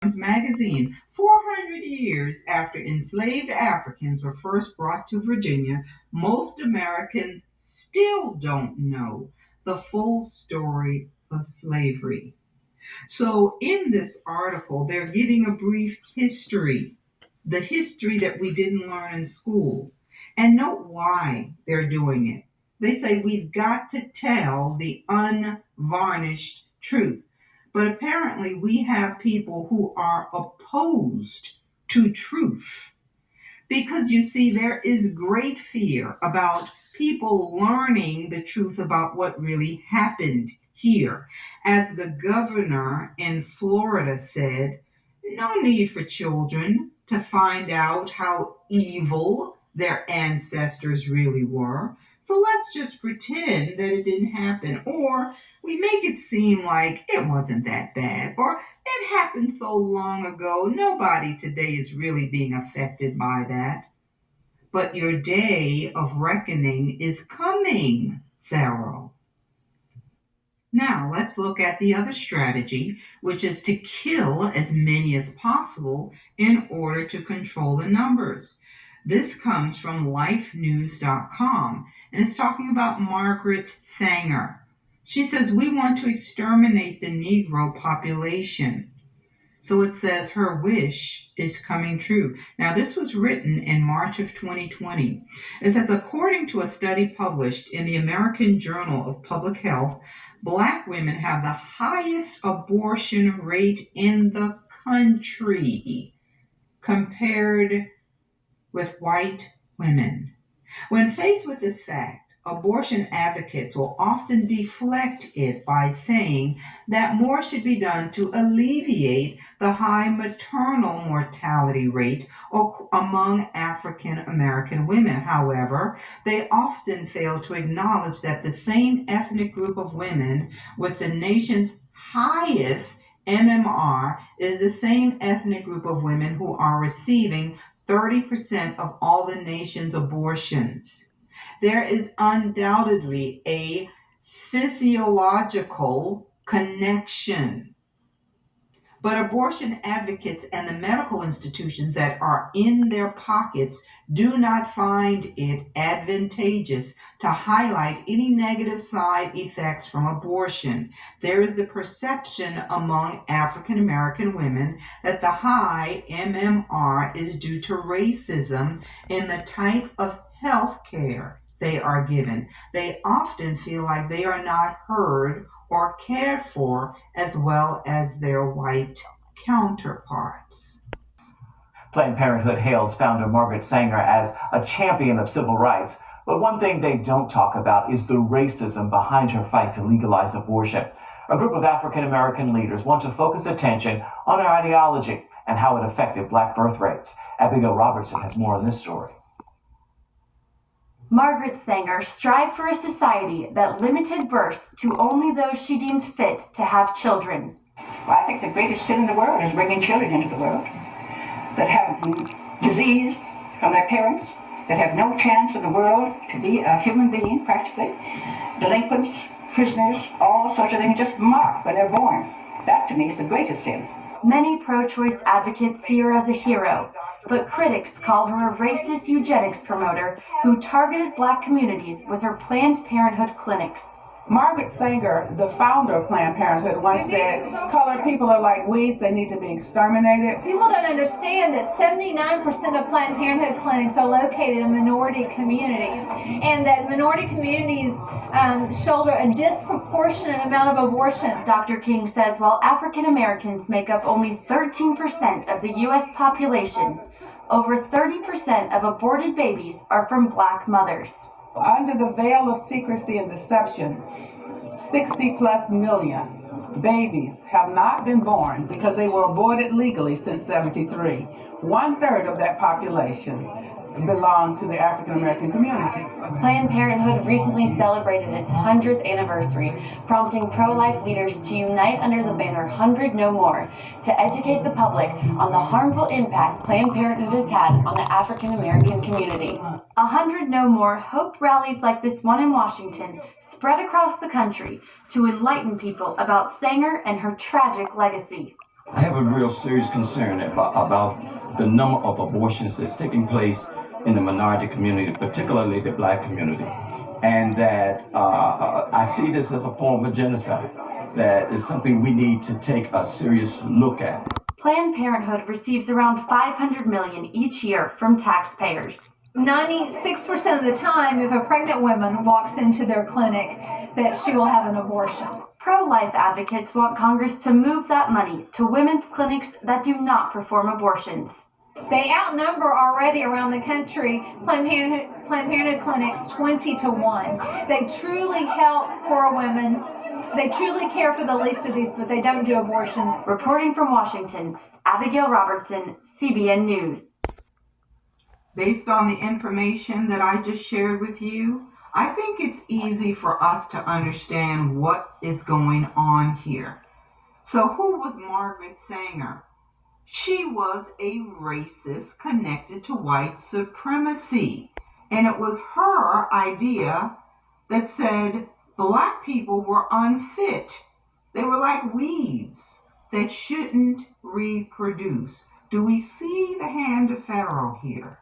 magazine. 400 years after enslaved Africans were first brought to Virginia, most Americans still don't know the full story of slavery. So, in this article, they're giving a brief history, the history that we didn't learn in school, and note why they're doing it. They say we've got to tell the unvarnished truth. But apparently, we have people who are opposed to truth. Because you see, there is great fear about people learning the truth about what really happened here. As the governor in Florida said, no need for children to find out how evil their ancestors really were. So let's just pretend that it didn't happen. Or we make it seem like it wasn't that bad. Or it happened so long ago, nobody today is really being affected by that. But your day of reckoning is coming, Pharaoh. Now let's look at the other strategy, which is to kill as many as possible in order to control the numbers. This comes from lifenews.com and is talking about Margaret Sanger. She says, we want to exterminate the Negro population. So it says her wish is coming true. Now, this was written in March of 2020. It says, according to a study published in the American Journal of Public Health, Black women have the highest abortion rate in the country compared with white women. When faced with this fact, abortion advocates will often deflect it by saying that more should be done to alleviate the high maternal mortality rate among African American women. However, they often fail to acknowledge that the same ethnic group of women with the nation's highest MMR is the same ethnic group of women who are receiving 30% of all the nation's abortions. There is undoubtedly a physiological connection. But abortion advocates and the medical institutions that are in their pockets do not find it advantageous to highlight any negative side effects from abortion. There is the perception among African American women that the high MMR is due to racism in the type of health care they are given. They often feel like they are not heard or cared for as well as their white counterparts. Planned Parenthood hails founder Margaret Sanger as a champion of civil rights, but one thing they don't talk about is the racism behind her fight to legalize abortion. A group of African American leaders want to focus attention on her ideology and how it affected Black birth rates. Abigail Robertson has more on this story. Margaret Sanger strived for a society that limited births to only those she deemed fit to have children. Well, I think the greatest sin in the world is bringing children into the world that have disease from their parents, that have no chance in the world to be a human being, practically. Delinquents, prisoners, all sorts of things just marked when they're born. That, to me, is the greatest sin. Many pro-choice advocates see her as a hero, but critics call her a racist eugenics promoter who targeted Black communities with her Planned Parenthood clinics. Margaret Sanger, the founder of Planned Parenthood, once said, colored people are like weeds, they need to be exterminated. People don't understand that 79% of Planned Parenthood clinics are located in minority communities, and that minority communities shoulder a disproportionate amount of abortion. Dr. King says while African Americans make up only 13% of the U.S. population, over 30% of aborted babies are from Black mothers. Under the veil of secrecy and deception, 60 plus million babies have not been born because they were aborted legally since 73. 1/3 of that population belong to the African American community. Planned Parenthood recently celebrated its 100th anniversary, prompting pro-life leaders to unite under the banner 100 No More to educate the public on the harmful impact Planned Parenthood has had on the African American community. 100 No More hoped rallies like this one in Washington spread across the country to enlighten people about Sanger and her tragic legacy. I have a real serious concern about the number of abortions that's taking place in the minority community, particularly the black community. And that I see this as a form of genocide. That is something we need to take a serious look at. Planned Parenthood receives around $500 million each year from taxpayers. 96% of the time, if a pregnant woman walks into their clinic, that she will have an abortion. Pro-life advocates want Congress to move that money to women's clinics that do not perform abortions. They outnumber already around the country Planned Parenthood clinics 20 to 1. They truly help poor women. They truly care for the least of these, but they don't do abortions. Reporting from Washington, Abigail Robertson, CBN News. Based on the information that I just shared with you, I think it's easy for us to understand what is going on here. So who was Margaret Sanger? She was a racist connected to white supremacy. And it was her idea that said black people were unfit. They were like weeds that shouldn't reproduce. Do we see the hand of Pharaoh here?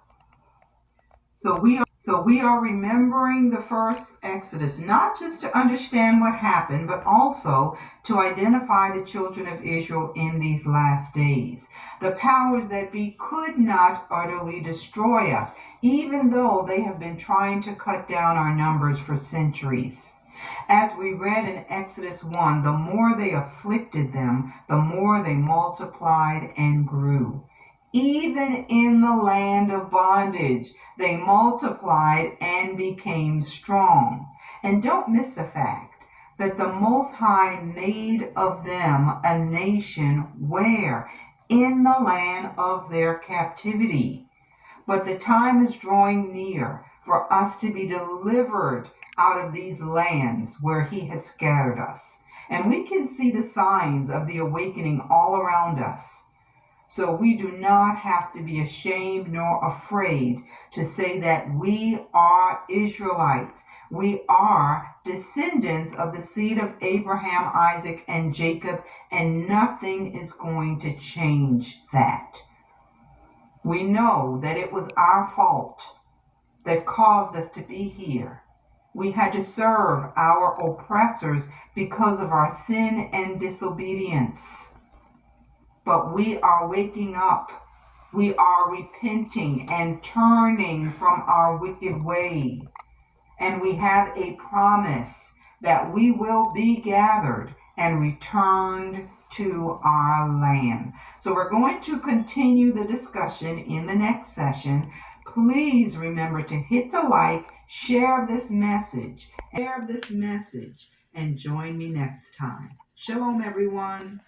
So we are remembering the first Exodus, not just to understand what happened, but also to identify the children of Israel in these last days. The powers that be could not utterly destroy us, even though they have been trying to cut down our numbers for centuries. As we read in Exodus 1, the more they afflicted them, the more they multiplied and grew. Even in the land of bondage, they multiplied and became strong. And don't miss the fact that the Most High made of them a nation where? In the land of their captivity. But the time is drawing near for us to be delivered out of these lands where He has scattered us. And we can see the signs of the awakening all around us. So we do not have to be ashamed nor afraid to say that we are Israelites. We are descendants of the seed of Abraham, Isaac, and Jacob, and nothing is going to change that. We know that it was our fault that caused us to be here. We had to serve our oppressors because of our sin and disobedience. But we are waking up. We are repenting and turning from our wicked way. And we have a promise that we will be gathered and returned to our land. So we're going to continue the discussion in the next session. Please remember to hit the like, share this message, and join me next time. Shalom, everyone.